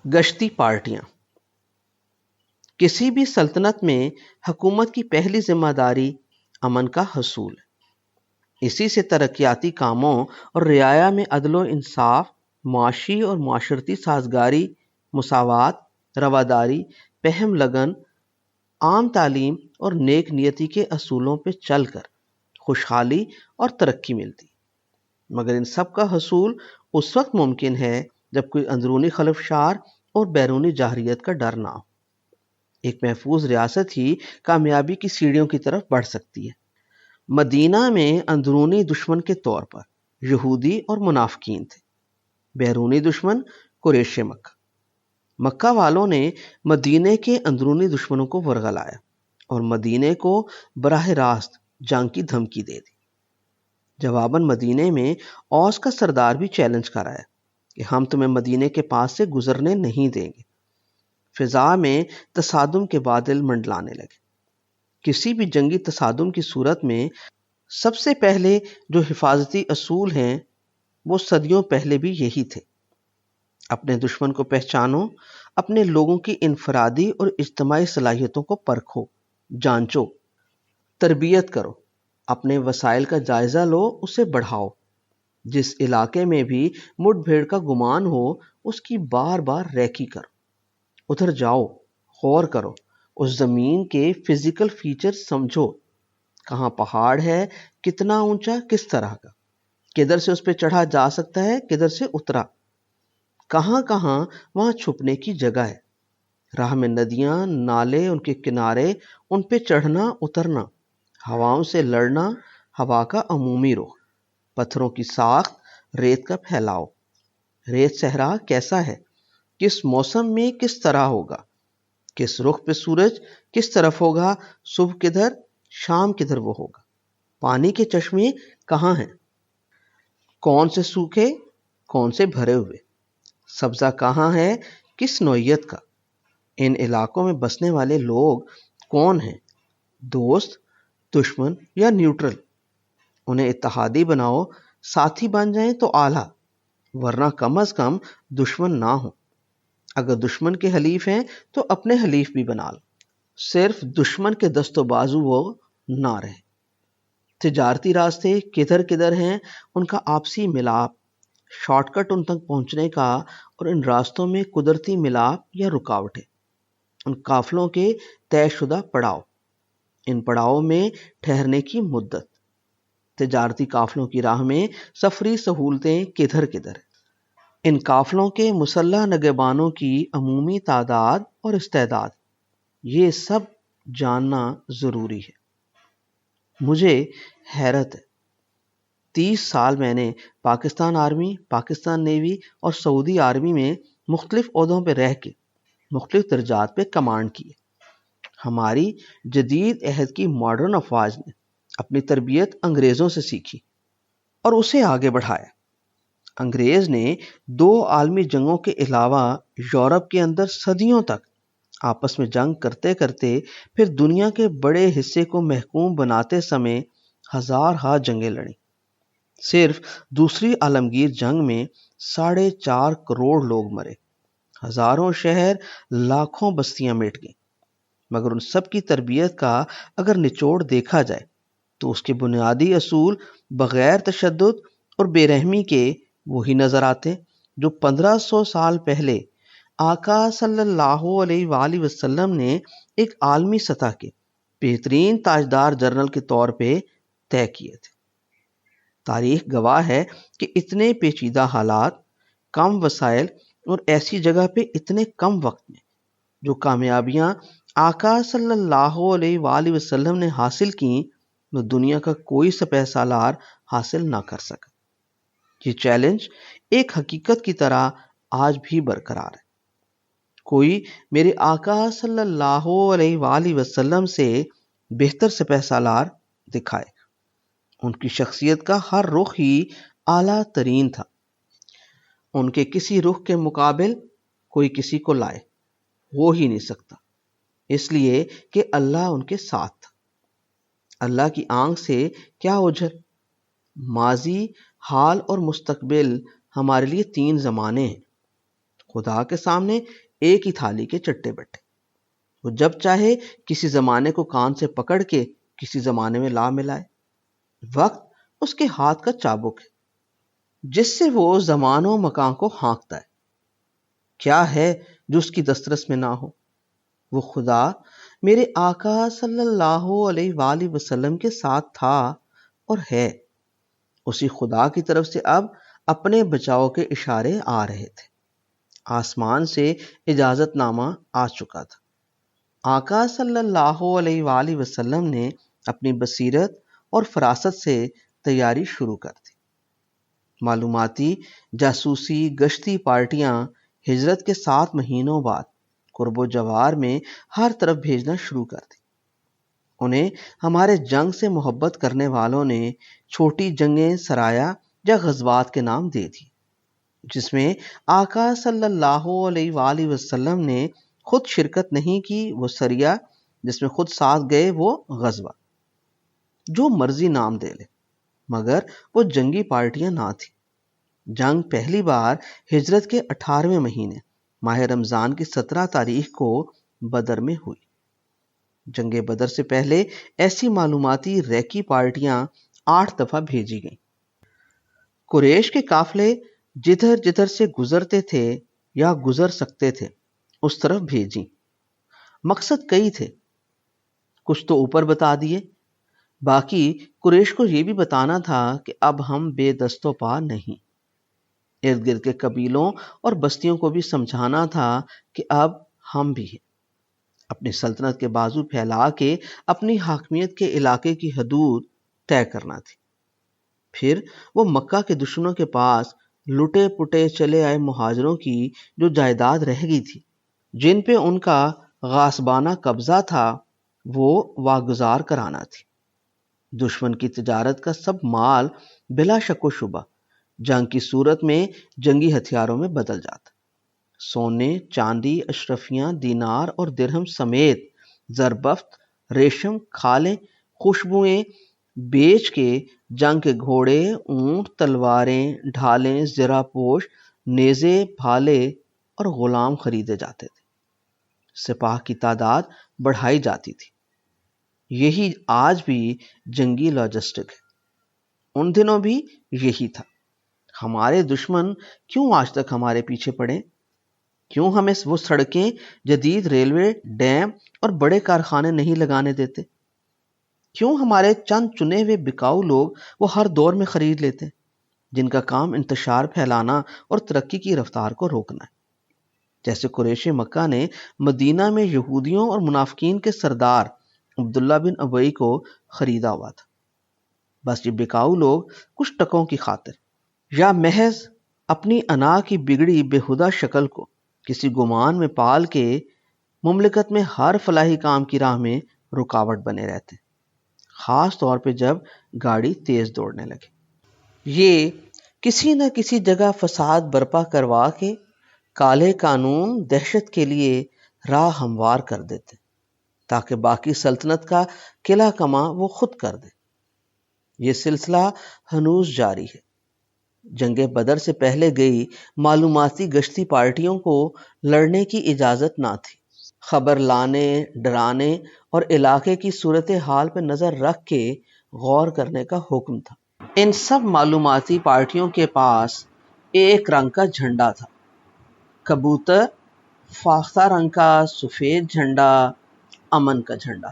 گشتی پارٹیاں۔ کسی بھی سلطنت میں حکومت کی پہلی ذمہ داری امن کا حصول ہے۔ اسی سے ترقیاتی کاموں اور رعایا میں عدل و انصاف، معاشی اور معاشرتی سازگاری، مساوات، رواداری، پہم لگن، عام تعلیم اور نیک نیتی کے اصولوں پہ چل کر خوشحالی اور ترقی ملتی۔ مگر ان سب کا حصول اس وقت ممکن ہے جب کوئی اندرونی خلفشار اور بیرونی جارحیت کا ڈر نہ ہو۔ ایک محفوظ ریاست ہی کامیابی کی سیڑھیوں کی طرف بڑھ سکتی ہے۔ مدینہ میں اندرونی دشمن کے طور پر یہودی اور منافقین تھے، بیرونی دشمن قریش مکہ۔ مکہ والوں نے مدینے کے اندرونی دشمنوں کو ورغلایا اور مدینے کو براہ راست جنگ کی دھمکی دے دی۔ جواباً مدینے میں اوس کا سردار بھی چیلنج کرایا کہ ہم تمہیں مدینے کے پاس سے گزرنے نہیں دیں گے۔ فضا میں تصادم کے بادل منڈلانے لگے۔ کسی بھی جنگی تصادم کی صورت میں سب سے پہلے جو حفاظتی اصول ہیں وہ صدیوں پہلے بھی یہی تھے: اپنے دشمن کو پہچانو، اپنے لوگوں کی انفرادی اور اجتماعی صلاحیتوں کو پرکھو، جانچو، تربیت کرو، اپنے وسائل کا جائزہ لو، اسے بڑھاؤ۔ جس علاقے میں بھی مٹ بھیڑ کا گمان ہو اس کی بار بار ریکی کرو۔ ادھر جاؤ، غور کرو، اس زمین کے فزیکل فیچر سمجھو، کہاں پہاڑ ہے، کتنا اونچا، کس طرح کا، کدھر سے اس پہ چڑھا جا سکتا ہے، کدھر سے اترا، کہاں کہاں وہاں چھپنے کی جگہ ہے، راہ میں ندیاں، نالے، ان کے کنارے، ان پہ چڑھنا اترنا، ہواؤں سے لڑنا، ہوا کا عمومی رخ، پتھروں کی ساخت، ریت کا پھیلاؤ، ریت صحرا کیسا ہے، کس موسم میں کس طرح ہوگا، کس رخ پہ سورج کس طرف ہوگا، صبح کدھر، شام کدھر وہ ہوگا، پانی کے چشمے کہاں ہیں، کون سے سوکھے، کون سے بھرے ہوئے، سبزہ کہاں ہے، کس نوعیت کا، ان علاقوں میں بسنے والے لوگ کون ہیں، دوست، دشمن یا نیوٹرل، انہیں اتحادی بناؤ، ساتھی بن جائیں تو اعلیٰ، ورنہ کم از کم دشمن نہ ہوں۔ اگر دشمن کے حلیف ہیں تو اپنے حلیف بھی بنا لو، صرف دشمن کے دست و بازو وہ نہ رہے۔ تجارتی راستے کدھر کدھر ہیں، ان کا آپسی ملاپ، شارٹ کٹ ان تک پہنچنے کا، اور ان راستوں میں قدرتی ملاپ یا رکاوٹیں، ان قافلوں کے طے شدہ پڑاؤ، ان پڑاؤں میں ٹھہرنے کی مدت، تجارتی قافلوں کی راہ میں سفری سہولتیں کدھر کدھر، ان قافلوں کے مسلح نگہبانوں کی عمومی تعداد اور استعداد، یہ سب جاننا ضروری ہے۔ مجھے حیرت ہے، 30 سال میں نے پاکستان آرمی، پاکستان نیوی اور سعودی آرمی میں مختلف عہدوں پہ رہ کے مختلف درجات پہ کمانڈ کی۔ ہماری جدید عہد کی ماڈرن افواج نے اپنی تربیت انگریزوں سے سیکھی اور اسے آگے بڑھایا۔ انگریز نے 2 عالمی جنگوں کے علاوہ یورپ کے اندر صدیوں تک آپس میں جنگ کرتے کرتے پھر دنیا کے بڑے حصے کو محکوم بناتے سمے ہزارہا جنگیں لڑیں۔ صرف دوسری عالمگیر جنگ میں 4.5 کروڑ لوگ مرے، ہزاروں شہر، لاکھوں بستیاں مٹ گئیں۔ مگر ان سب کی تربیت کا اگر نچوڑ دیکھا جائے تو اس کے بنیادی اصول بغیر تشدد اور بے رحمی کے وہی نظر آتے جو 1500 سال پہلے آقا صلی اللہ علیہ وآلہ وسلم نے ایک عالمی سطح کے بہترین تاجدار جنرل کے طور پہ طے کیے تھے۔ تاریخ گواہ ہے کہ اتنے پیچیدہ حالات، کم وسائل اور ایسی جگہ پہ اتنے کم وقت میں جو کامیابیاں آقا صلی اللہ علیہ وآلہ وسلم نے حاصل کیں وہ دنیا کا کوئی سپہ سالار حاصل نہ کر سکا۔ یہ چیلنج ایک حقیقت کی طرح آج بھی برقرار ہے۔ کوئی میرے آقا صلی اللہ علیہ وآلہ وسلم سے بہتر سپہ سالار دکھائے۔ ان کی شخصیت کا ہر رخ ہی اعلیٰ ترین تھا۔ ان کے کسی رخ کے مقابل کوئی کسی کو لائے ہو ہی نہیں سکتا، اس لیے کہ اللہ ان کے ساتھ تھا۔ اللہ کی آنکھ سے کیا اوجھل؟ ماضی، حال اور مستقبل ہمارے لیے 3 زمانے ہیں۔ خدا کے سامنے ایک ہی تھالی کے چٹے بٹے۔ وہ جب چاہے کسی زمانے کو کان سے پکڑ کے کسی زمانے میں لا ملائے۔ وقت اس کے ہاتھ کا چابک ہے جس سے وہ زمان و مکان کو ہانکتا ہے۔ کیا ہے جو اس کی دسترس میں نہ ہو؟ وہ خدا میرے آقا صلی اللہ علیہ وآلہ وسلم کے ساتھ تھا اور ہے۔ اسی خدا کی طرف سے اب اپنے بچاؤ کے اشارے آ رہے تھے۔ آسمان سے اجازت نامہ آ چکا تھا۔ آقا صلی اللہ علیہ وآلہ وسلم نے اپنی بصیرت اور فراست سے تیاری شروع کر دی۔ معلوماتی جاسوسی گشتی پارٹیاں ہجرت کے 7 مہینوں بعد قرب و جوار میں ہر طرف بھیجنا شروع کر دی۔ انہیں ہمارے جنگ سے محبت کرنے والوں نے چھوٹی جنگیں سرایا یا غزوات کے نام دے دی، جس میں آقا صلی اللہ علیہ وآلہ وسلم نے خود شرکت نہیں کی، وہ سریہ جس میں خود ساتھ گئے وہ غزوہ۔ جو مرضی نام دے لے، مگر وہ جنگی پارٹیاں نہ تھی۔ جنگ پہلی بار ہجرت کے 18ویں مہینے ماہ رمضان کی 17 تاریخ کو بدر میں ہوئی۔ جنگ بدر سے پہلے ایسی معلوماتی ریکی پارٹیاں 8 دفعہ بھیجی گئیں۔ قریش کے قافلے جدھر جدھر سے گزرتے تھے یا گزر سکتے تھے اس طرف بھیجیں۔ مقصد کئی تھے، کچھ تو اوپر بتا دیے، باقی قریش کو یہ بھی بتانا تھا کہ اب ہم بے دست و پا نہیں۔ ارد گرد کے قبیلوں اور بستیوں کو بھی سمجھانا تھا کہ اب ہم بھی ہیں۔ اپنی سلطنت کے بازو پھیلا کے اپنی حاکمیت کے علاقے کی حدود طے کرنا تھی۔ پھر وہ مکہ کے دشمنوں کے پاس لٹے پٹے چلے آئے مہاجروں کی جو جائیداد رہ گئی تھی، جن پہ ان کا غاصبانہ قبضہ تھا، وہ واگزار کرانا تھی۔ دشمن کی تجارت کا سب مال بلا شک و شبہ جنگ کی صورت میں جنگی ہتھیاروں میں بدل جاتا۔ سونے، چاندی، اشرفیاں، دینار اور درہم سمیت زربفت، ریشم، کھالیں، خوشبوئیں بیچ کے جنگ کے گھوڑے، اونٹ، تلواریں، ڈھالیں، زرہ پوش، نیزے، بھالے اور غلام خریدے جاتے تھے۔ سپاہ کی تعداد بڑھائی جاتی تھی۔ یہی آج بھی جنگی لاجسٹک ہے۔ ان دنوں بھی یہی تھا۔ ہمارے دشمن کیوں آج تک ہمارے پیچھے پڑے؟ کیوں ہمیں وہ سڑکیں، جدید ریلوے، ڈیم اور بڑے کارخانے نہیں لگانے دیتے؟ کیوں ہمارے چند چنے ہوئے بکاؤ لوگ وہ ہر دور میں خرید لیتے، جن کا کام انتشار پھیلانا اور ترقی کی رفتار کو روکنا ہے؟ جیسے قریش مکہ نے مدینہ میں یہودیوں اور منافقین کے سردار عبداللہ بن ابئی کو خریدا ہوا تھا۔ بس یہ بکاؤ لوگ کچھ ٹکوں کی خاطر یا محض اپنی انا کی بگڑی بےہودہ شکل کو کسی گمان میں پال کے مملکت میں ہر فلاحی کام کی راہ میں رکاوٹ بنے رہتے، خاص طور پہ جب گاڑی تیز دوڑنے لگے۔ یہ کسی نہ کسی جگہ فساد برپا کروا کے کالے قانون دہشت کے لیے راہ ہموار کر دیتے، تاکہ باقی سلطنت کا قلعہ کما وہ خود کر دے۔ یہ سلسلہ ہنوز جاری ہے۔ جنگ بدر سے پہلے گئی معلوماتی گشتی پارٹیوں کو لڑنے کی اجازت نہ تھی۔ خبر لانے، ڈرانے اور علاقے کی صورتحال پہ نظر رکھ کے غور کرنے کا حکم تھا۔ ان سب معلوماتی پارٹیوں کے پاس ایک رنگ کا جھنڈا تھا، کبوتر، فاختہ رنگ کا سفید جھنڈا، امن کا جھنڈا۔